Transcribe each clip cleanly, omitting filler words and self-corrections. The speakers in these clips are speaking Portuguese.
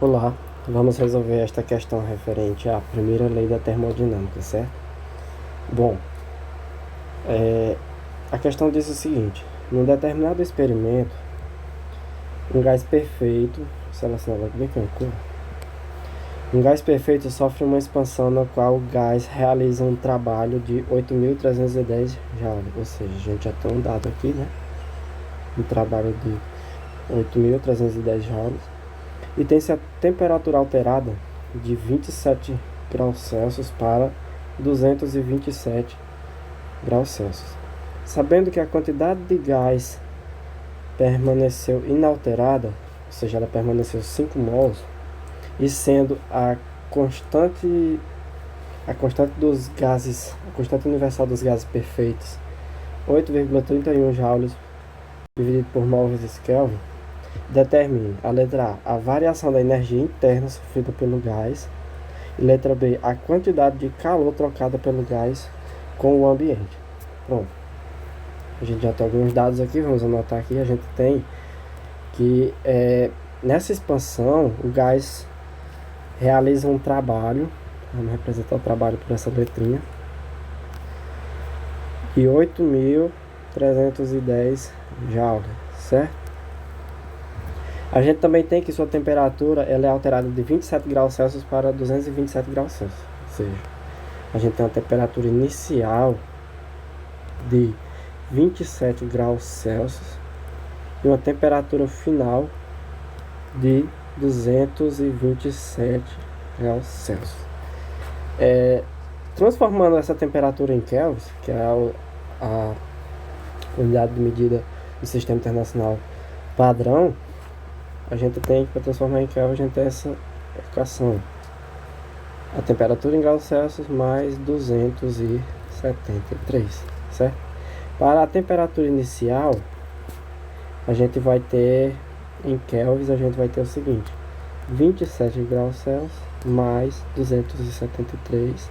Olá, vamos resolver esta questão referente à primeira lei da termodinâmica, certo? Bom, a questão diz o seguinte: num determinado experimento, um gás perfeito, selecionado aqui bem tranquilo, um gás perfeito sofre uma expansão na qual o gás realiza um trabalho de 8.310 joules, ou seja, a gente já tem um dado aqui, né? Um trabalho de 8.310 joules e tem-se a temperatura alterada de 27 graus Celsius para 227 graus Celsius. Sabendo que a quantidade de gás permaneceu inalterada, ou seja, ela permaneceu 5 mols, e sendo a constante dos gases, a constante universal dos gases perfeitos 8,31 joules dividido por mol vezes Kelvin, determine a letra A, a variação da energia interna sofrida pelo gás, e letra B, a quantidade de calor trocada pelo gás com o ambiente. Pronto. A gente já tem alguns dados aqui, vamos anotar aqui. A gente tem que nessa expansão o gás realiza um trabalho, vamos representar o trabalho por essa letrinha, de 8.310 joules, certo? A gente também tem que sua temperatura ela é alterada de 27 graus Celsius para 227 graus Celsius. Ou seja, a gente tem uma temperatura inicial de 27 graus Celsius e uma temperatura final de 227 graus Celsius. Transformando essa temperatura em Kelvin, que é a unidade de medida do Sistema Internacional padrão, a gente tem que, para transformar em Kelvin, a gente tem essa equação: a temperatura em graus Celsius mais 273, certo? Para a temperatura inicial, a gente vai ter, em kelvins, a gente vai ter o seguinte: 27 graus Celsius mais 273,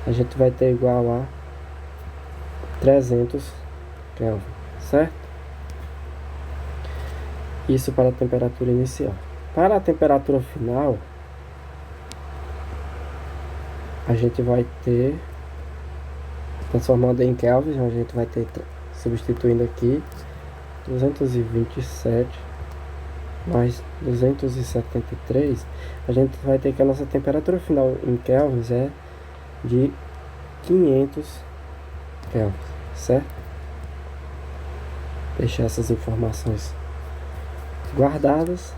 a gente vai ter igual a 300 Kelvin, certo? Isso para a temperatura inicial. Para a temperatura final, a gente vai ter, transformando em Kelvin, a gente vai ter, substituindo aqui, 227 mais 273, a gente vai ter que a nossa temperatura final em kelvins é de 500 kelvins, certo? Deixar essas informações guardadas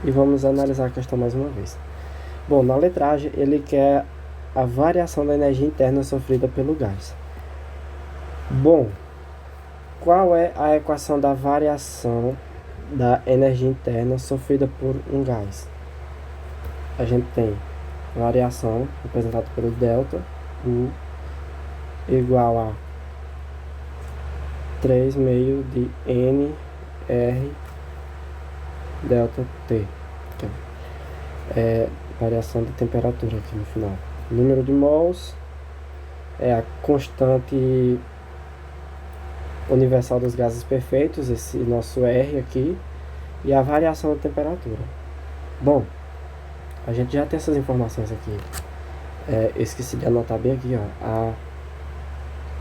e vamos analisar a questão mais uma vez. Bom, na letragem ele quer a variação da energia interna sofrida pelo gás. Bom, qual é a equação da variação da energia interna sofrida por um gás? A gente tem variação representada pelo delta U igual a 3 meio de N R delta T, que é variação de temperatura aqui no final. O número de mols é a constante universal dos gases perfeitos, esse nosso R aqui, e a variação da temperatura. Bom, a gente já tem essas informações aqui. Esqueci de anotar bem aqui, ó.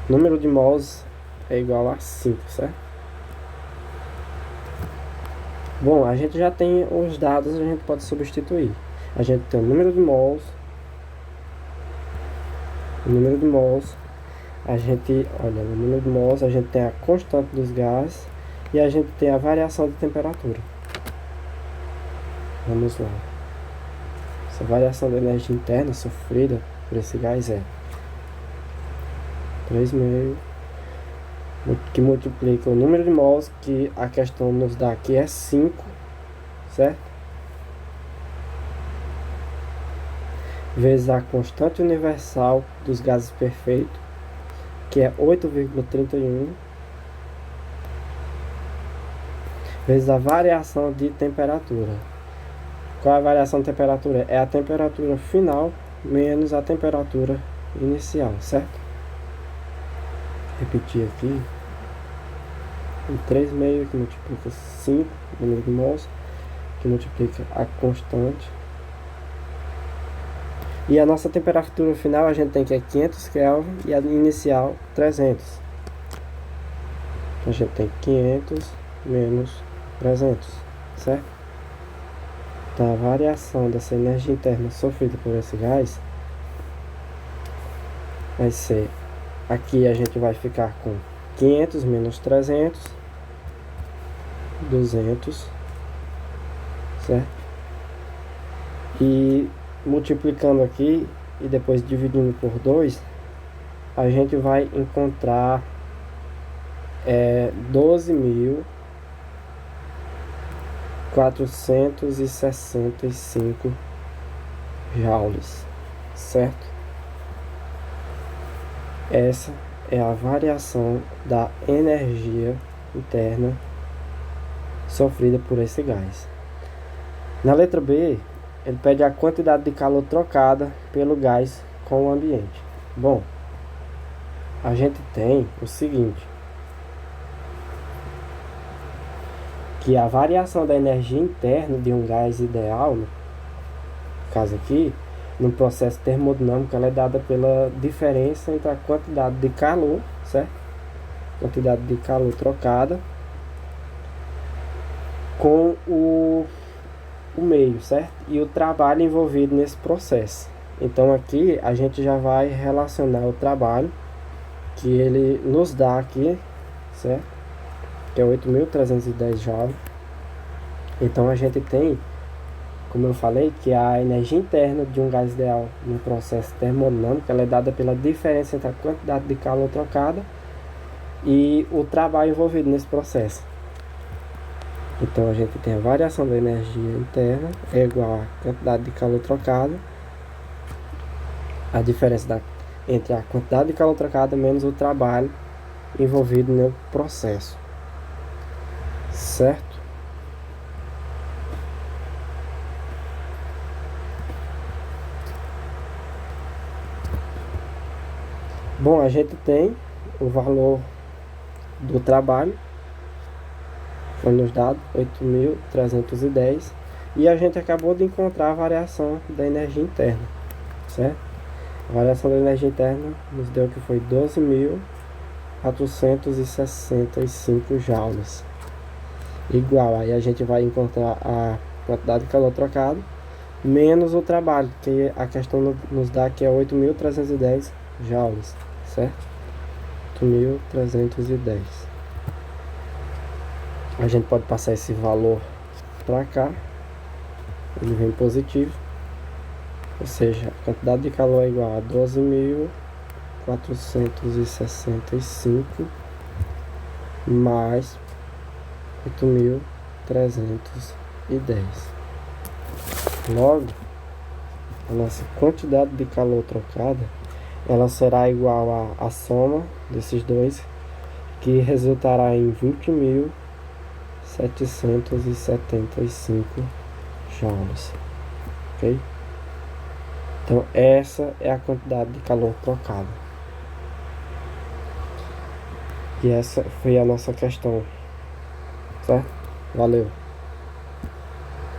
Número de mols é igual a 5, certo? Bom, a gente já tem os dados, a gente pode substituir. A gente tem o número de mols, a gente, olha, no número de mols a gente tem a constante dos gases e a gente tem a variação de temperatura. Vamos lá. Essa variação da energia interna sofrida por esse gás é 3,5, que multiplica o número de mols, que a questão nos dá aqui é 5, certo? Vezes a constante universal dos gases perfeitos, que é 8,31, vezes a variação de temperatura. Qual é a variação de temperatura? É a temperatura final menos a temperatura inicial, certo? Repetir aqui. 3,5 que multiplica 5, número de mols, que multiplica a constante. E a nossa temperatura final a gente tem que é 500 Kelvin e a inicial 300. A gente tem 500 menos 300, certo? Então a variação dessa energia interna sofrida por esse gás vai ser, aqui a gente vai ficar com 500 menos 300, 200, certo? E multiplicando aqui e depois dividindo por 2, a gente vai encontrar 12.465 joules, certo? Essa é a variação da energia interna sofrida por esse gás. Na letra B, ele pede a quantidade de calor trocada pelo gás com o ambiente. Bom, a gente tem o seguinte, que a variação da energia interna de um gás ideal, no caso aqui, no processo termodinâmico, ela é dada pela diferença entre a quantidade de calor, certo? Quantidade de calor trocada com o meio, certo? E o trabalho envolvido nesse processo. Então aqui a gente já vai relacionar o trabalho que ele nos dá aqui, certo? Que é 8.310 joules. Então a gente tem, como eu falei, que a energia interna de um gás ideal no processo termodinâmico, ela é dada pela diferença entre a quantidade de calor trocada e o trabalho envolvido nesse processo. Então a gente tem a variação da energia interna é igual à quantidade de calor trocado, a diferença entre a quantidade de calor trocada menos o trabalho envolvido no processo, certo? Bom, a gente tem o valor do trabalho, foi nos dado 8.310, e a gente acabou de encontrar a variação da energia interna, certo? A variação da energia interna nos deu que foi 12.465 joules, igual, aí a gente vai encontrar a quantidade de calor trocado menos o trabalho, que a questão nos dá que é 8.310 joules, certo? 8.310. A gente pode passar esse valor para cá, ele vem positivo, ou seja, a quantidade de calor é igual a 12.465 mais 8.310. Logo, a nossa quantidade de calor trocada, ela será igual à soma desses dois, que resultará em 20.775 joules, ok? Então essa é a quantidade de calor trocada. E essa foi a nossa questão, certo? Valeu!